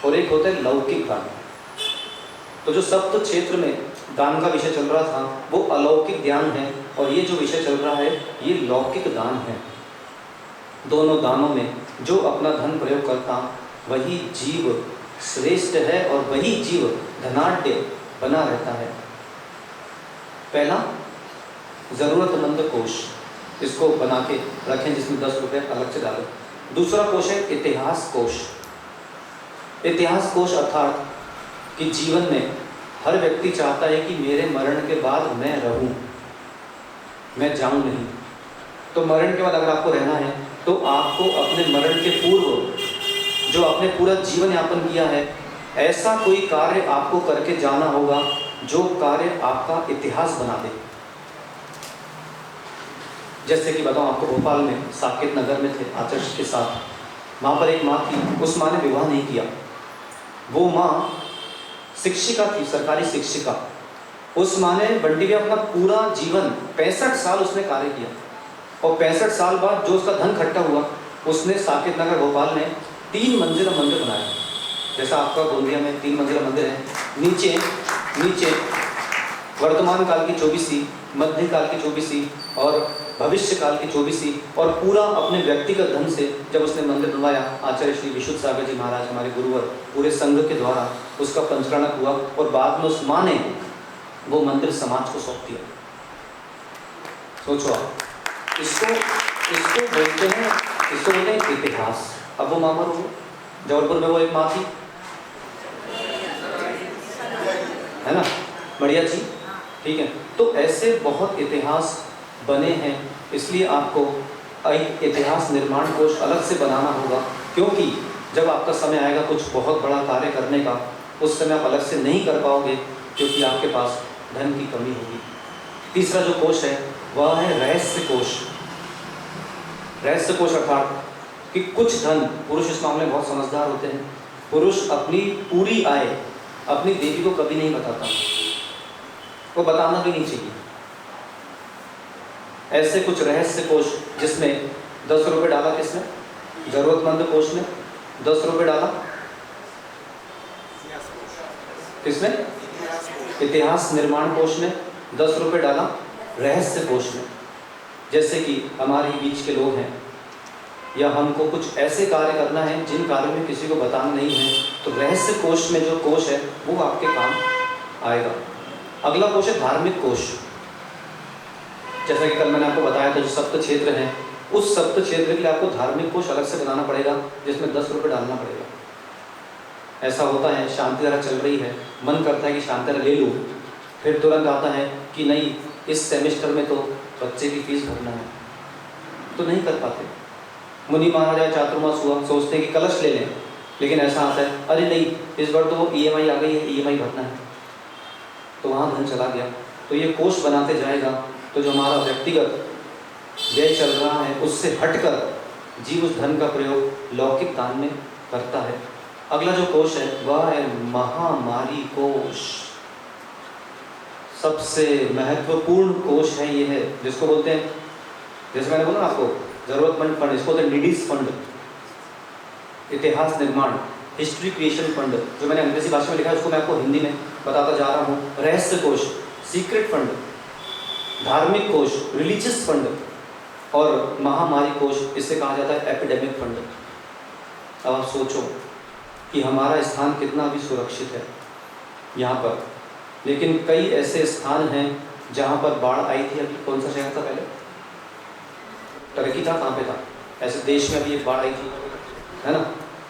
और एक होता है लौकिक दान। तो जो सप्त क्षेत्र में दान का विषय चल रहा था वो अलौकिक ज्ञान है, और ये जो विषय चल रहा है ये लौकिक दान है। दोनों दानों में जो अपना धन प्रयोग करता वही जीव श्रेष्ठ है और वही जीव धनाढ्य बना रहता है। पहला ज़रूरतमंद कोष, इसको बना के रखें जिसमें 10 रुपये अलग से डालें। दूसरा कोष है इतिहास कोष। इतिहास कोष अर्थात कि जीवन में हर व्यक्ति चाहता है कि मेरे मरण के बाद मैं रहूं, मैं जाऊं नहीं। तो मरण के बाद अगर आपको रहना है तो आपको अपने मरण के पूर्व जो आपने पूरा जीवन यापन किया है, ऐसा कोई कार्य आपको करके जाना होगा जो कार्य आपका इतिहास बना दे। जैसे कि बताऊँ आपको, भोपाल में साकेत नगर में थे आचर्य के साथ, वहाँ पर एक माँ थी, उस माँ ने विवाह नहीं किया। वो माँ शिक्षिका थी, सरकारी शिक्षिका। उस माँ ने बंटी में अपना पूरा जीवन 65 साल उसने कार्य किया, और 65 साल बाद जो उसका धन इकट्ठा हुआ, उसने साकेत नगर भोपाल में 3 मंजिला मंदिर बनाया। जैसा आपका गोंदिया में 3 मंजिला मंदिर है, नीचे नीचे वर्तमान काल की 24वीं, मध्यकाल की 24वीं और भविष्य काल की 24वीं, और पूरा अपने व्यक्तिगत धन से जब उसने मंदिर बनवाया, आचार्य श्री विशुद्ध सागर जी महाराज हमारे गुरुवर पूरे संघ के द्वारा उसका पंचकरण हुआ, और बाद में उस माँ ने वो मंदिर समाज को सौंप दिया। सोचो आप, इसको बोलते हैं इतिहास। अब वो माँ मर हो, जबलपुर में वो एक माँ थी, है ना, बढ़िया जी, ठीक है। तो ऐसे बहुत इतिहास बने हैं, इसलिए आपको एक इतिहास निर्माण कोष अलग से बनाना होगा, क्योंकि जब आपका समय आएगा कुछ बहुत बड़ा कार्य करने का, उस समय आप अलग से नहीं कर पाओगे, क्योंकि आपके पास धन की कमी होगी। तीसरा जो कोष है वह है रहस्य कोष। रहस्य कोष अर्थात कि कुछ धन, पुरुष इस मामले में बहुत समझदार होते हैं, पुरुष अपनी पूरी आय अपनी देवी को कभी नहीं बताता, वो बताना भी नहीं चाहिए। ऐसे कुछ रहस्य कोष जिसमें 10 रुपये डाला, किसने, जरूरतमंद कोष में 10 रुपये डाला, किसने, इतिहास निर्माण कोष में 10 रुपये डाला, रहस्य कोष में। जैसे कि हमारे बीच के लोग हैं, या हमको कुछ ऐसे कार्य करना है जिन कार्यों में किसी को बताना नहीं है, तो रहस्य कोष में जो कोष है वो आपके काम आएगा। अगला कोष है धार्मिक कोष। जैसा कि कल मैंने आपको बताया था, जो सप्त क्षेत्र हैं, उस सप्त क्षेत्र के लिए आपको धार्मिक कोष अलग से बनाना पड़ेगा, जिसमें 10 रुपये डालना पड़ेगा। ऐसा होता है, शांति धारा चल रही है, मन करता है कि शांति धारा ले लूँ, फिर तुरंत आता है कि नहीं, इस सेमेस्टर में तो बच्चे की फीस भरना है, तो नहीं कर पाते। मुनि महाराज चातुर्मास हुआ, सोचते हैं कि कलश ले लें, लेकिन ऐसा आता है, अरे नहीं, इस बार तो EMI आ गई है, EMI भरना है, तो वहाँ धन चला गया। तो ये कोष बनाते जाएगा, तो जो हमारा व्यक्तिगत व्यय चल रहा है उससे हटकर जीव उस धन का प्रयोग लौकिक दान में करता है। अगला जो कोष है वह है महामारी कोष। सबसे महत्वपूर्ण कोष है ये है, जिसको बोलते हैं, जैसे मैंने बोला आपको, जरूरतमंद फंड, इसको बोलते हैं नीडीज फंड। इतिहास निर्माण, हिस्ट्री क्रिएशन फंड, जो मैंने अंग्रेजी भाषा में लिखा है उसको मैं आपको हिंदी में बताता जा रहा हूँ। रहस्य कोष, सीक्रेट फंड, धार्मिक कोष, रिलीजियस फंड, और महामारी कोष, इससे कहा जाता है एपिडेमिक फंड। अब आप सोचो कि हमारा स्थान कितना भी सुरक्षित है यहाँ पर, लेकिन कई ऐसे स्थान हैं जहाँ पर बाढ़ आई थी। अभी कौन सा शहर था पहले, टर्की था, कहाँ पे था, ऐसे देश में अभी एक बाढ़ आई थी, है ना।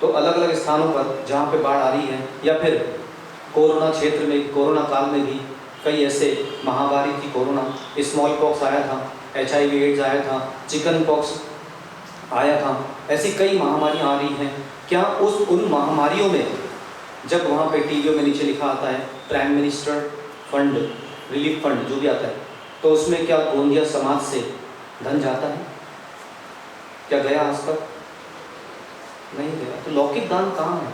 तो अलग अलग स्थानों पर जहाँ पे बाढ़ आ रही है, या फिर कोरोना क्षेत्र में, कोरोना काल में भी कई ऐसे महामारी थी, कोरोना, स्मॉल पॉक्स आया था, HIV एड्स आया था, चिकन पॉक्स आया था, ऐसी कई महामारियाँ आ रही हैं। क्या उन महामारियों में, जब वहाँ पे टीवियों में नीचे लिखा आता है prime minister fund, relief fund, जो भी आता है, तो उसमें क्या गोंदिया समाज से धन जाता है? क्या गया आज तक? नहीं गया। तो लौकिक दान कहाँ है?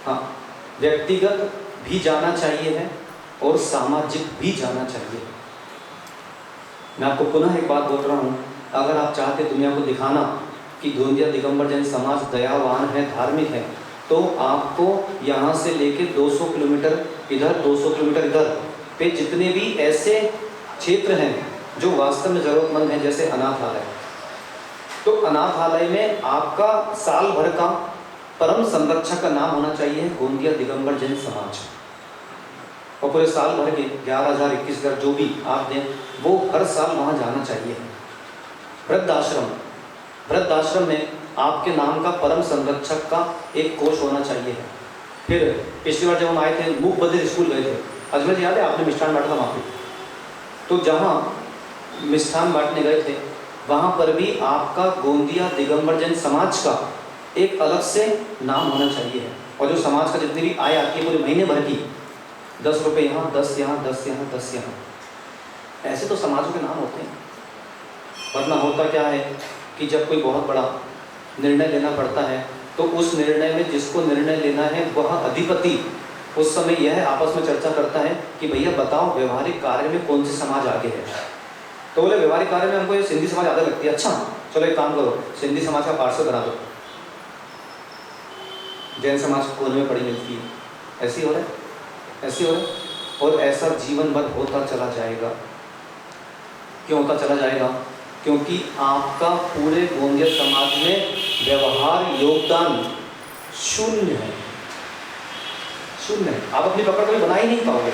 हाँ, व्यक्तिगत भी जाना चाहिए है और सामाजिक भी जाना चाहिए। मैं आपको पुनः एक बात बोल रहा हूँ, अगर आप चाहते दुनिया को दिखाना कि गोंदिया दिगंबर जैन समाज दयावान है, धार्मिक है, तो आपको यहाँ से लेके 200 किलोमीटर इधर, 200 किलोमीटर इधर पे जितने भी ऐसे क्षेत्र हैं जो वास्तव में ज़रूरतमंद हैं, जैसे अनाथालय, तो अनाथालय में आपका साल भर का परम संरक्षक का नाम होना चाहिए गोंदिया दिगंबर जैन समाज, और पूरे साल भर के 11,000 21,000 जो भी आप दें, वो हर साल वहाँ जाना चाहिए। वृद्धाश्रम में आपके नाम का परम संरक्षक का एक कोष होना चाहिए। फिर पिछली बार जब हम आए थे, मूक बधिर स्कूल गए थे, अजमेर जी याद है, आपने मिष्ठान बांटा था वहाँ पे, तो जहाँ मिष्ठान बांटने गए थे वहाँ पर भी आपका गोंदिया दिगंबर जैन समाज का एक अलग से नाम होना चाहिए। और जो समाज का जितनी भी आय आती है पूरे महीने भर की, 10 रुपये यहाँ, 10 यहाँ, 10 यहाँ, 10 यहाँ, ऐसे तो समाजों के नाम होते हैं, वरना होता क्या है कि जब कोई बहुत बड़ा निर्णय लेना पड़ता है तो उस निर्णय में जिसको निर्णय लेना है वह अधिपति उस समय यह आपस में चर्चा करता है कि भैया बताओ व्यवहारिक कार्य में कौन सी समाज आगे है। तो बोले व्यवहारिक कार्य में हमको ये सिंधी समाज ज़्यादा लगती है। अच्छा चलो एक काम करो, सिंधी समाज का पार्षद बना दो, जैन समाज कोने में पड़ी मिलती है। ऐसी हो रहा है, ऐसी हो रहा है, और ऐसा जीवन भर होता चला जाएगा। क्यों होता चला जाएगा? क्योंकि आपका पूरे गोंदिया समाज में व्यवहार योगदान शून्य है, शून्य है। आप अपनी पकड़ कभी बना ही नहीं पाओगे।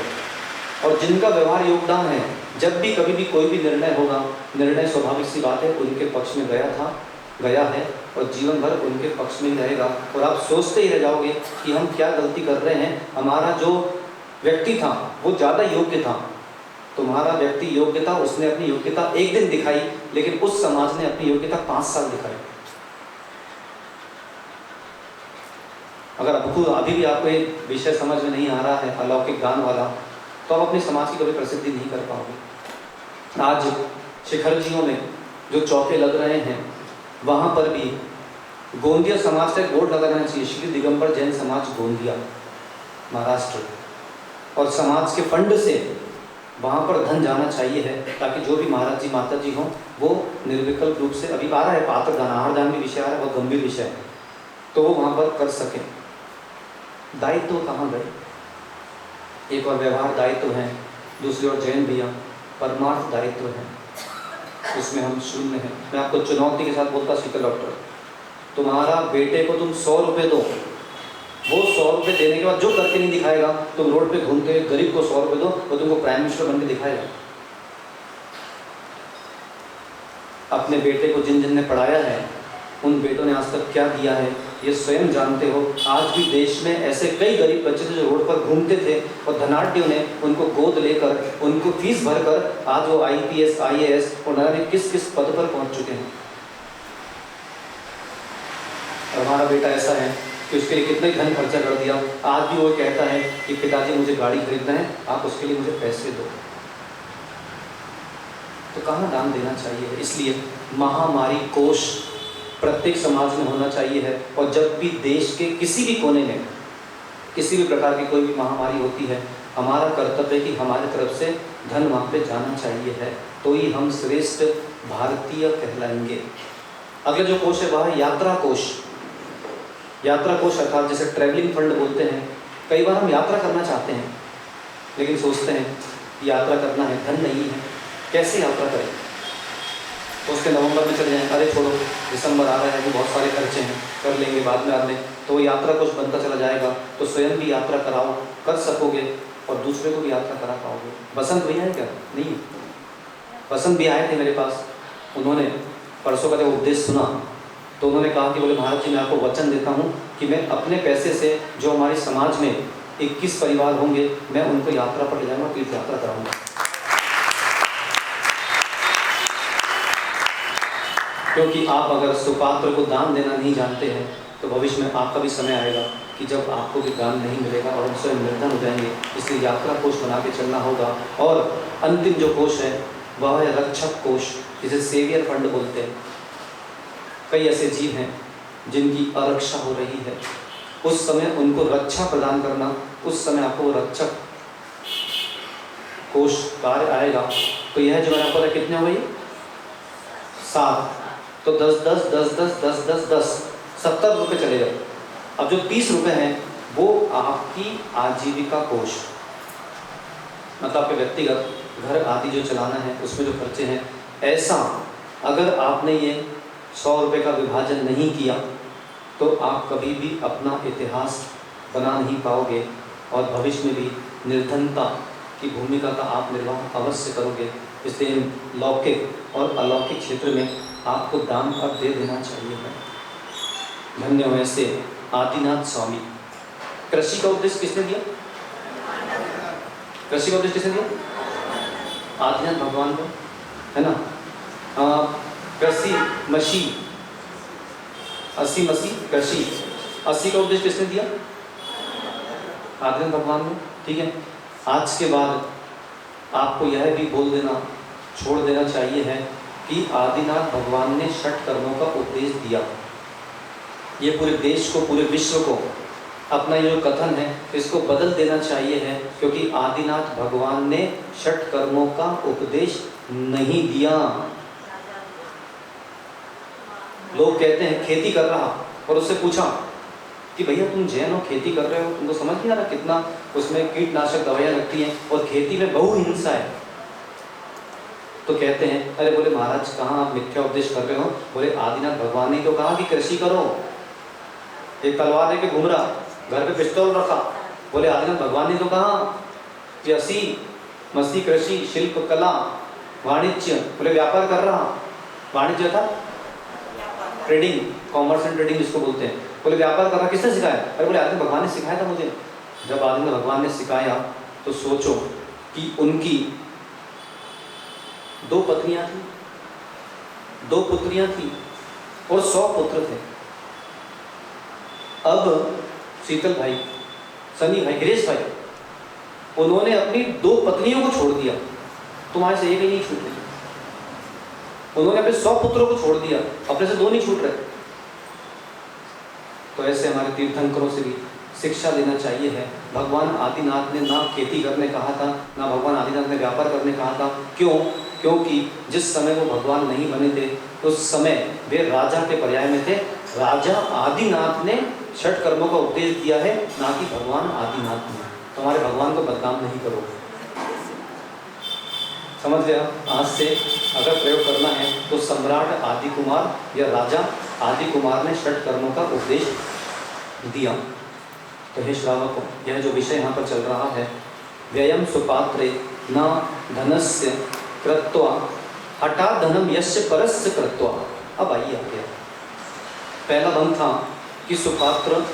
और जिनका व्यवहार योगदान है, जब भी कभी भी कोई भी निर्णय होगा, निर्णय स्वाभाविक सी बात है उनके पक्ष में गया है और जीवन भर उनके पक्ष में ही रहेगा। और आप सोचते ही रह जाओगे कि हम क्या गलती कर रहे हैं, हमारा जो व्यक्ति था वो ज़्यादा योग्य था। तुम्हारा व्यक्ति योग्य था, उसने अपनी योग्यता एक दिन दिखाई, लेकिन उस समाज ने अपनी योग्यता 5 साल दिखाई। अगर अभी भी आपको एक विषय समझ में नहीं आ रहा है अलौकिक गान वाला, तो आप अपने समाज की कभी प्रसिद्धि नहीं कर पाओगे। आज शिखरजियों में जो चौके लग रहे हैं वहाँ पर भी गोंदिया समाज का एक बोर्ड लगा रहना चाहिए, श्री दिगंबर जैन समाज गोंदिया महाराष्ट्र, और समाज के फंड से वहाँ पर धन जाना चाहिए है, ताकि जो भी महाराज जी माता जी हों वो निर्विकल्प रूप से, अभी आ रहा है पात्र दान, आहार दान भी विषय आ रहा है, बहुत गंभीर विषय है, तो वो वहाँ पर कर सकें। दायित्व कहाँ गए? एक और व्यवहार दायित्व है, दूसरी ओर जैन भैया परमार्थ दायित्व है, उसमें हम शून्य हैं। मैं आपको चुनौती के साथ बोलता शीतल डॉक्टर, तुम्हारा बेटे को तुम 100 रुपये दो, वो 100 रुपये देने के बाद जो करके नहीं दिखाएगा, तुम रोड पे घूम के गरीब को 100 रुपये दो, वो तुमको प्राइम मिनिस्टर बन के दिखाएगा। अपने बेटे को जिन जिन ने पढ़ाया है उन बेटों ने आज तक क्या दिया है ये स्वयं जानते हो। आज भी देश में ऐसे कई गरीब बच्चे थे जो रोड पर घूमते थे और धनाढ्यों ने उनको गोद लेकर, उनको फीस भरकर आज वो IPS IAS और न जाने किस किस पद पर पहुंच चुके हैं। और हमारा बेटा ऐसा है कि उसके लिए कितना ही धन खर्चा कर दिया, आज भी वो कहता है कि पिताजी मुझे गाड़ी खरीदना है, आप उसके लिए मुझे पैसे दो। तो कहाँ दान देना चाहिए? इसलिए महामारी कोष प्रत्येक समाज में होना चाहिए है। और जब भी देश के किसी भी कोने में किसी भी प्रकार की कोई भी महामारी होती है, हमारा कर्तव्य है कि हमारी तरफ से धन वहाँ पे जाना चाहिए है, तो ही हम श्रेष्ठ भारतीय कहलाएंगे। अगला जो कोष है वह है यात्रा कोष। यात्रा कोष अर्थात जिसे ट्रैवलिंग फंड बोलते हैं। कई बार हम यात्रा करना चाहते हैं लेकिन सोचते हैं यात्रा करना है, धन नहीं है, कैसे यात्रा करें? तो उसके नवंबर में चले जाएं, अरे छोड़ो दिसंबर आ रहा है, अभी बहुत सारे खर्चे हैं, कर लेंगे बाद में, आने तो वो यात्रा कुछ बनता चला जाएगा। तो स्वयं भी यात्रा कराओ, कर सकोगे और दूसरे को भी यात्रा करा पाओगे। बसंत भैया है क्या? नहीं, बसंत भी आए थे मेरे पास, उन्होंने परसों का जब उपदेश सुना तो उन्होंने कहा कि बोले महाराज जी मैं आपको वचन देता हूँ कि मैं अपने पैसे से जो हमारे समाज में 21 परिवार होंगे मैं उनको यात्रा पर ले जाऊँगा, तीर्थ यात्रा कराऊँगा। क्योंकि आप अगर सुपात्र को दान देना नहीं जानते हैं तो भविष्य में आपका भी समय आएगा कि जब आपको भी दान नहीं मिलेगा और हम स्वयं निर्धन हो जाएंगे। इसलिए यात्रा कोष बना के चलना होगा। और अंतिम जो कोष है वह है रक्षक कोष, जिसे सेवियर फंड बोलते हैं। कई ऐसे जीव हैं जिनकी अरक्षा हो रही है, उस समय उनको रक्षा प्रदान करना, उस समय आपको रक्षक कोष कार्य आएगा। तो यह जो मैंने आपको कितने हो गई? 7, तो 10 10 10 10 10 10 10 70 रुपये चले गए। अब जो 30 रुपये हैं वो आपकी आजीविका कोष, मतलब आपके व्यक्तिगत घर आदि जो चलाना है उसमें जो खर्चे हैं। ऐसा अगर आपने ये 100 रुपये का विभाजन नहीं किया तो आप कभी भी अपना इतिहास बना नहीं पाओगे और भविष्य में भी निर्धनता की भूमिका का आप निर्वाह अवश्य करोगे। इसलिए लौकिक और अलौकिक क्षेत्र में आपको दान अब दे देना चाहिए है। धन्य हो ऐसे आदिनाथ स्वामी। कृषि का उद्देश्य किसने दिया? कृषि का उद्देश्य किसने दिया? आदिनाथ भगवान को, है ना। कृषि मसी, 80 मसी कृषि, 80 का उद्देश्य किसने दिया? आदिनाथ भगवान को। ठीक है, आज के बाद आपको यह भी बोल देना छोड़ देना चाहिए है कि आदिनाथ भगवान ने षट कर्मों का उपदेश दिया। ये पूरे देश को, पूरे विश्व को अपना ये जो कथन है इसको बदल देना चाहिए है, क्योंकि आदिनाथ भगवान ने षट कर्मों का उपदेश नहीं दिया। लोग कहते हैं खेती कर रहा और उससे पूछा कि भैया तुम जैन हो, खेती कर रहे हो, तुमको समझ नहीं आ रहा कितना उसमें कीटनाशक दवाइयाँ लगती हैं और खेती में बहु हिंसा है। तो कहते हैं अरे बोले महाराज कहाँ आप मिथ्या उपदेश कर रहे हो? बोले आदिनाथ भगवान ने तो कहा कि कृषि करो। एक तलवार लेके घूम रहा, घर पे पिस्तौल रखा, बोले आदिनाथ भगवान ने तो कहा कि असी मसी कृषि शिल्प कला वाणिज्य, बोले व्यापार कर रहा। वाणिज्य था ट्रेडिंग, कॉमर्स एंड ट्रेडिंग जिसको बोलते हैं। बोले व्यापार कर रहा, किसने सिखाया? अरे बोले आदिनाथ भगवान ने सिखाया था मुझे। जब आदिनाथ भगवान ने सिखाया तो सोचो कि उनकी 2 पत्नियां थी, 2 पुत्रियां थी और 100 पुत्र थे। अब शीतल भाई, सनी भाई, गिरीश भाई, उन्होंने अपनी 2 पत्नियों को छोड़ दिया। तुम्हारे से एक ही नहीं छूट रही। उन्होंने अपने 100 पुत्रों को छोड़ दिया, अपने से 2 नहीं छूट रहे। तो ऐसे हमारे तीर्थंकरों से भी शिक्षा लेना चाहिए है। भगवान आदिनाथ ने ना खेती करने कहा था, ना भगवान आदिनाथ ने व्यापार करने कहा था। क्यों? क्योंकि जिस समय वो भगवान नहीं बने थे उस समय वे राजा के पर्याय में थे। राजा आदिनाथ ने षट कर्मों का उपदेश दिया है, ना कि भगवान आदिनाथ ने। तो हमारे भगवान को बदनाम नहीं करो। समझ गया? आज से अगर प्रयोग करना है तो सम्राट आदि कुमार या राजा आदि कुमार ने षट कर्मों का उपदेश दिया। तो हे श्रावकों, यह जो विषय यहाँ पर चल रहा है, व्ययम सुपात्रे न धनस्य कृत्वा हठा धनम यस्य परस्य कृत्वा। अब आइए आ गया। पहला भंग था कि सुपात्र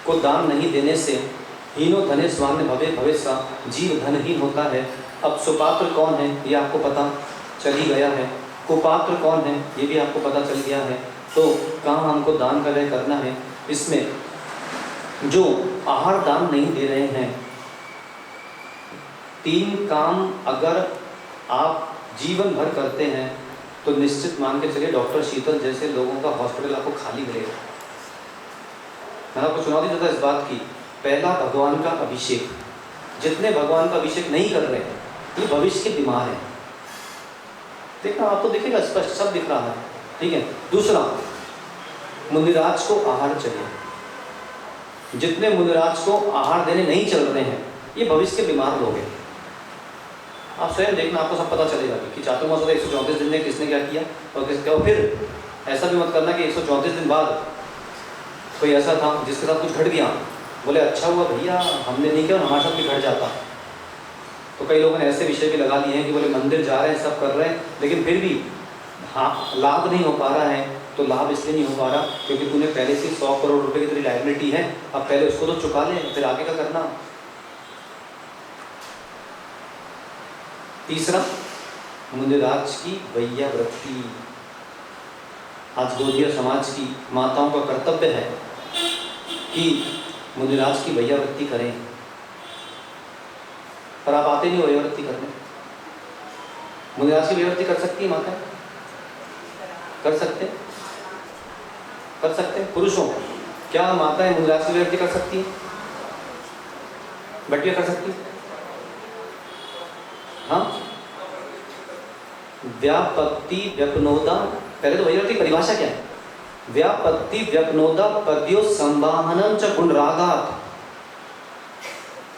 को दान नहीं देने से हीनो धने स्वान्य भवे भवेसा, जीव धनहीन होता है। अब सुपात्र कौन है ये आपको पता चल ही गया है। कुपात्र कौन है ये भी आपको पता चल गया है। तो कहाँ हमको दान का व्यय करना है? इसमें जो आहार दान नहीं दे रहे हैं, 3 काम अगर आप जीवन भर करते हैं तो निश्चित मान के चलिए डॉक्टर शीतल जैसे लोगों का हॉस्पिटल आपको खाली मिलेगा। मैंने आपको चुनौती देता इस बात की। पहला, भगवान का अभिषेक। जितने भगवान का अभिषेक नहीं कर रहे हैं ये भविष्य के बीमार हैं। देखना आपको दिखेगा, स्पष्ट सब दिख रहा है, ठीक है। दूसरा, मुनिराज को आहार चाहिए। जितने मुनिराज को आहार देने नहीं चल रहे हैं ये भविष्य के बीमार लोग हैं। आप स्वयं देखना, आपको सब पता चलेगा कि चातुर्मास 134 दिन में किसने क्या किया और किसने। और फिर ऐसा भी मत करना कि 134 दिन बाद कोई ऐसा था जिसके साथ कुछ घट गया, बोले अच्छा हुआ भैया हमने नहीं किया और हमारे साथ भी घट जाता। तो कई लोगों ने ऐसे विषय भी लगा लिए हैं कि बोले मंदिर जा रहे हैं, सब कर रहे हैं, लेकिन फिर भी हाँ लाभ नहीं हो पा रहा है। तो लाभ इसलिए नहीं हो पा रहा क्योंकि तूने पहले से 100 करोड़ रुपए की तेरी लायबिलिटी है, अब पहले उसको तो चुका ले, फिर आगे का करना। तीसरा, मुनिराज की वैयावृत्ति। आज गौड़ीय समाज की माताओं का कर्तव्य है कि मुनिराज की वैयावृत्ति करें, पर आप आते नहीं हो वैयावृत्ति करने। मुनिराज की वैयावृत्ति कर सकती है माता? कर सकते? कर सकते? पुरुषों क्या माताएं मुनिराज की वैयावृत्ति कर सकती है? बटिया कर सकती है? हाँ, व्यापत्ति व्यपनोदा। पहले तो वैयावृत्ति परिभाषा क्या है? व्यापत्ति व्यपनोदा पद्यो संवाहनम च गुणरागात्